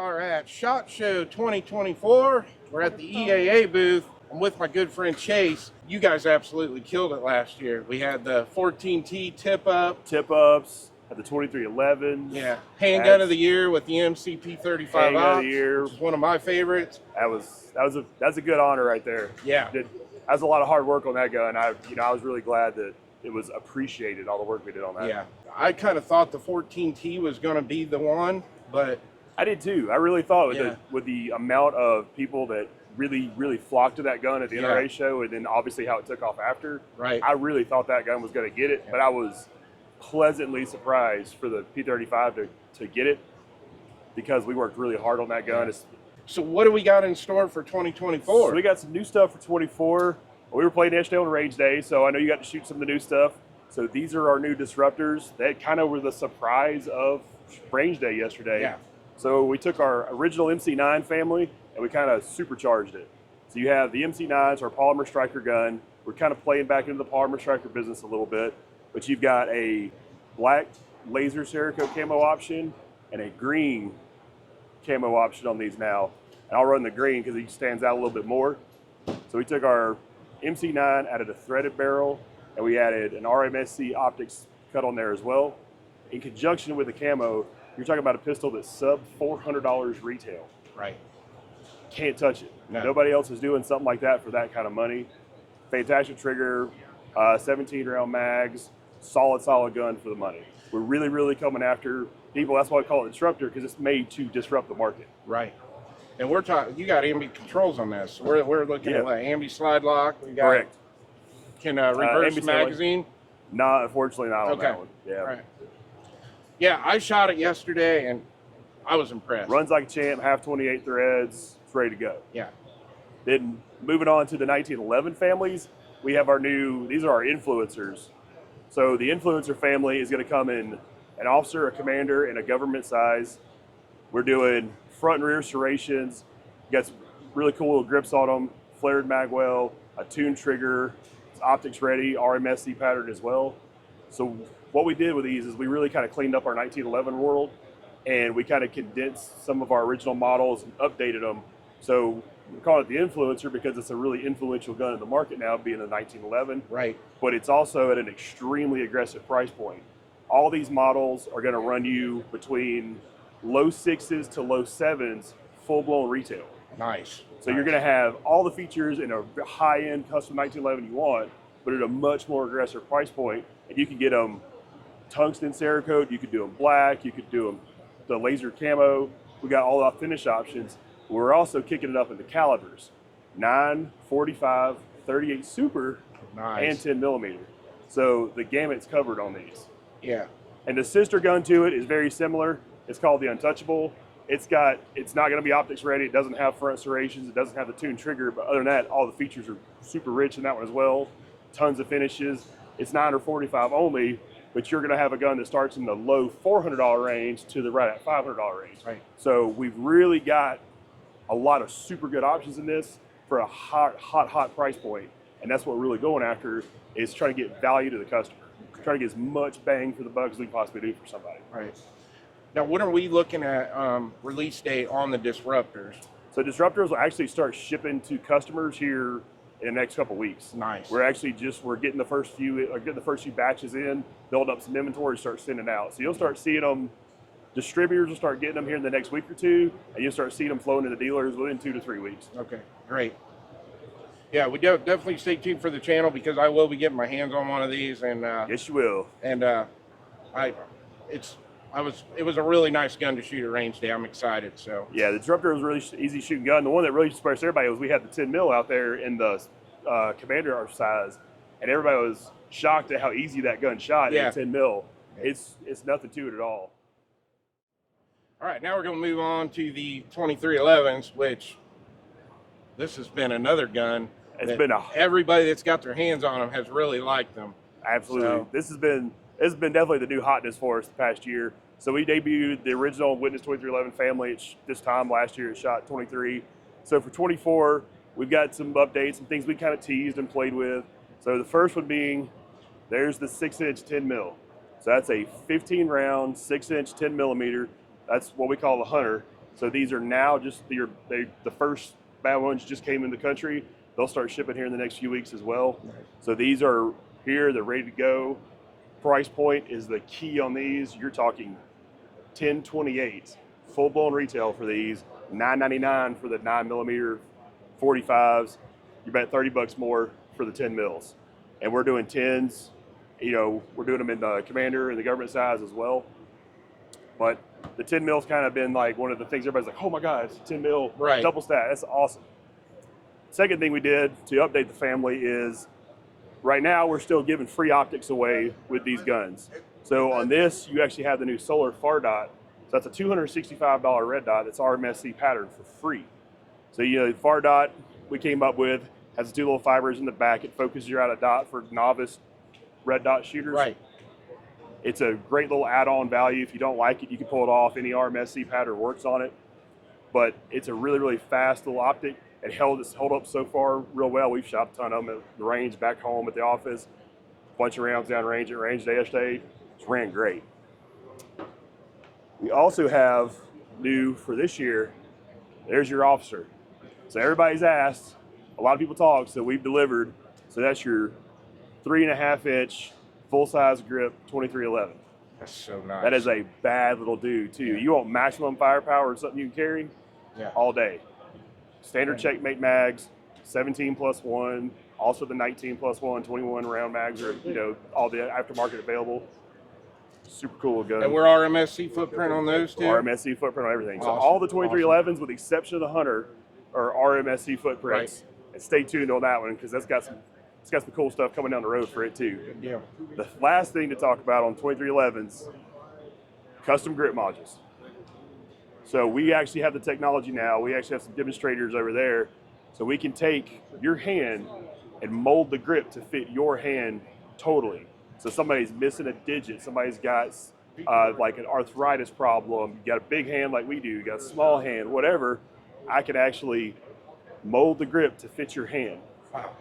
are at SHOT Show 2024. We're at the EAA booth. I'm with my good friend Chase. You guys absolutely killed it last year. We had the 14T tip-up. Tip-ups, had the 2311. Yeah, handgun of the year with the MCP 35 handgun of the year. Which is one of my favorites. That's a good honor right there. Yeah. That was a lot of hard work on that gun. I was really glad that it was appreciated, all the work we did on that. Yeah, I kind of thought the 14T was going to be the one, but I did too. I really thought with the amount of people that really flocked to that gun at the NRA show, and then obviously how it took off after. Right. I really thought that gun was going to get it, but I was pleasantly surprised for the P35 to get it because we worked really hard on that gun. Yeah. So what do we got in store for 2024? So we got some new stuff for 24. We were playing yesterday on Range Day, so I know you got to shoot some of the new stuff. So these are our new Disruptors. That kind of were the surprise of Range Day yesterday. Yeah. So we took our original MC9 family and we kind of supercharged it. So you have the MC9s, our polymer striker gun. We're kind of playing back into the polymer striker business a little bit, but you've got a black laser Cerakote camo option and a green camo option on these now. And I'll run the green because he stands out a little bit more. So we took our MC9, added a threaded barrel, and we added an RMSC optics cut on there as well. In conjunction with the camo, you're talking about a pistol that's sub $400 retail. Right. Can't touch it. No. Nobody else is doing something like that for that kind of money. Fantastic trigger, 17 round mags, solid gun for the money. We're really coming after people. That's why I call it Disruptor, because it's made to disrupt the market. Right. And we're talking, you got ambi controls on this. We're looking at what, ambi slide lock. We got, correct. Can reverse magazine? No, unfortunately not on that one. Yeah. Right. Yeah, I shot it yesterday and I was impressed. Runs like a champ, half 28 threads, it's ready to go. Yeah. Then moving on to the 1911 families, we have these are our influencers. So the influencer family is going to come in an officer, a commander, and a government size. We're doing front and rear serrations. Got some really cool little grips on them, flared magwell, a tuned trigger, it's optics ready, RMSC pattern as well. So what we did with these is we really kind of cleaned up our 1911 world, and we kind of condensed some of our original models and updated them. So we call it the influencer because it's a really influential gun in the market now, being a 1911. Right. But it's also at an extremely aggressive price point. All these models are going to run you between low 6s to low 7s, full-blown retail. Nice. So you're going to have all the features in a high-end custom 1911 you want, but at a much more aggressive price point. And you can get them tungsten Cerakote, you could do them black, you could do them the laser camo. We got all the finish options. We're also kicking it up into calibers, 9, 45, 38 super, and 10 millimeter. So the gamut's covered on these. Yeah. And the sister gun to it is very similar. It's called the Untouchable. It's not going to be optics ready. It doesn't have front serrations. It doesn't have the tuned trigger. But other than that, all the features are super rich in that one as well. Tons of finishes. It's 9 or 45 only, but you're going to have a gun that starts in the low $400 range to the right at $500 range. Right. So we've really got a lot of super good options in this for a hot price point. And that's what we're really going after, is trying to get value to the customer. Trying to get as much bang for the buck as we can possibly do for somebody. Right. Now, when are we looking at release date on the Disruptors? So Disruptors will actually start shipping to customers here in the next couple weeks. Nice. We're actually we're getting the first few batches in, build up some inventory, start sending out. So you'll start seeing them. Distributors will start getting them here in the next week or two, and you'll start seeing them flowing into dealers within 2 to 3 weeks. Okay, great. Yeah, we definitely stay tuned for the channel because I will be getting my hands on one of these, and yes, you will. And it was a really nice gun to shoot at range day. I'm excited. So yeah, the Disruptor was a really easy shooting gun. The one that really surprised everybody was we had the 10 mil out there in the commander size, and everybody was shocked at how easy that gun shot at 10 mil. It's nothing to it at all. All right, now we're going to move on to the 2311s, which this has been another gun. Everybody that's got their hands on them has really liked them. Absolutely. So, This has been definitely the new hotness for us the past year. So we debuted the original Witness 2311 family this time last year. It shot 23. So for 24, we've got some updates and things we kind of teased and played with. So the first one being, there's the 6-inch 10 mil. So that's a 15 round, 6-inch 10 millimeter. That's what we call the Hunter. So these are now just the first bad ones just came in the country. They'll start shipping here in the next few weeks as well. So these are here, they're ready to go. Price point is the key on these. You're talking 1028 full-blown retail for these, $9.99 for the 9mm 45s. You bet $30 more for the 10 mils. And we're doing 10s, we're doing them in the commander and the government size as well. But the 10 mil's kind of been like one of the things everybody's like, oh my God, it's 10 mil, double stack, that's awesome. Second thing we did to update the family is right now we're still giving free optics away with these guns. So on this, you actually have the new solar far dot. So that's a $265 red dot that's RMSC pattern for free. So the far dot we came up with has 2 little fibers in the back. It focuses you out a dot for novice red dot shooters. Right. It's a great little add-on value. If you don't like it, you can pull it off. Any RMSC pattern works on it. But it's a really, really fast little optic. It's held up so far real well. We've shot a ton of them at the range, back home, at the office. A bunch of rounds down range at range day after day. It's ran great. We also have new for this year, there's your officer. So everybody's asked, a lot of people talk, so we've delivered. So that's your 3.5-inch full-size grip 2311. That's so nice. That is a bad little dude too. You want maximum firepower and something you can carry all day. Standard checkmate mags, 17+1, also the 19+1, 21 round mags are, all the aftermarket available. Super cool gun. And we're RMSC footprint on those too? RMSC footprint on everything. Awesome. So all the 2311s, with the exception of the Hunter, are RMSC footprints. Right. And stay tuned on that one because it's got some cool stuff coming down the road for it too. Yeah. The last thing to talk about on 2311s, custom grip modules. So we actually have the technology now. We actually have some demonstrators over there. So we can take your hand and mold the grip to fit your hand totally. So somebody's missing a digit, somebody's got like an arthritis problem, you got a big hand like we do, you got a small hand, whatever, I can actually mold the grip to fit your hand. Wow.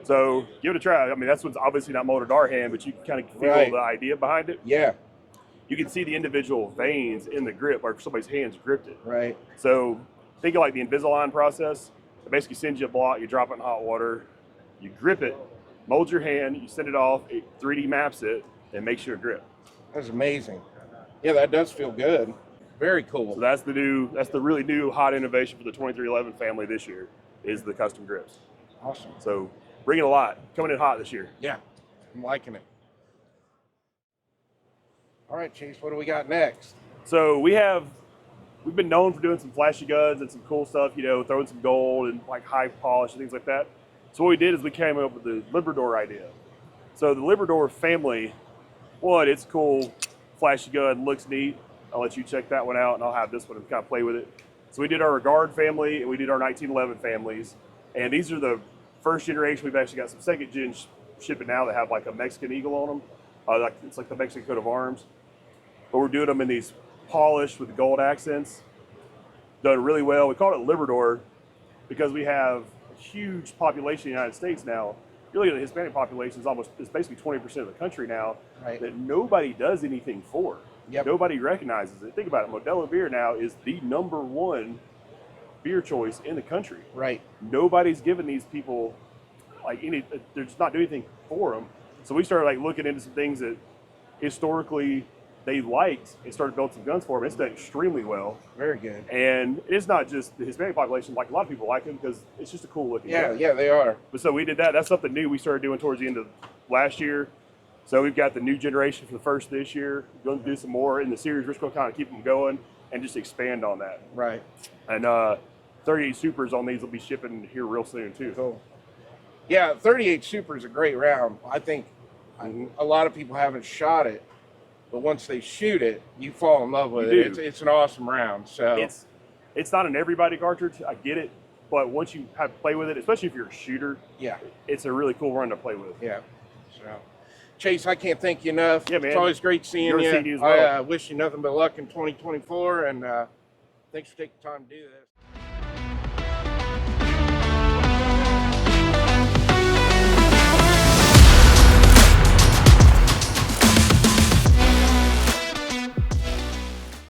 So give it a try. I mean, that's what's obviously not molded our hand, but you can kind of feel the idea behind it. Yeah. You can see the individual veins in the grip, or somebody's hands gripped it. Right. So think of like the Invisalign process. It basically sends you a block, you drop it in hot water, you grip it, mold your hand, you send it off, it 3D maps it, and makes you a grip. That's amazing. Yeah, that does feel good. Very cool. So that's the really new hot innovation for the 2311 family this year, is the custom grips. Awesome. So bringing a lot, coming in hot this year. Yeah, I'm liking it. All right, Chase, what do we got next? So we've been known for doing some flashy guns and some cool stuff, throwing some gold and like high polish and things like that. So what we did is we came up with the Librador idea. So the Librador family, it's a cool, flashy gun, looks neat. I'll let you check that one out, and I'll have this one and kind of play with it. So we did our Regard family, and we did our 1911 families. And these are the first generation. We've actually got some second gen shipping now that have like a Mexican eagle on them. It's like the Mexican coat of arms. But we're doing them in these polished with gold accents. Done really well. We call it Librador because we have a huge population in the United States now. You look at the Hispanic population, it's basically 20% of the country now that nobody does anything for. Yep. Nobody recognizes it. Think about it. Modelo beer now is the #1 beer choice in the country. Right. Nobody's giving these people they're just not doing anything for them. So we started looking into some things that historically they liked and started building some guns for them. It's done extremely well. Very good. And it's not just the Hispanic population. Like, a lot of people like them because it's just a cool looking gun. Yeah, they are. But so we did that. That's something new we started doing towards the end of last year. So we've got the new generation for the first this year. We're going to do some more in the series. We're just going to kind of keep them going and just expand on that. Right. And 38 Supers on these will be shipping here real soon too. Cool. Yeah, 38 Super is a great round. I think a lot of people haven't shot it, but once they shoot it, you fall in love with it. It's an awesome round. So it's not an everybody cartridge. I get it, but once you have to play with it, especially if you're a shooter, it's a really cool run to play with. Yeah. So, Chase, I can't thank you enough. Yeah, man. It's always great seeing you. Seeing you as well. I wish you nothing but luck in 2024, and thanks for taking the time to do this.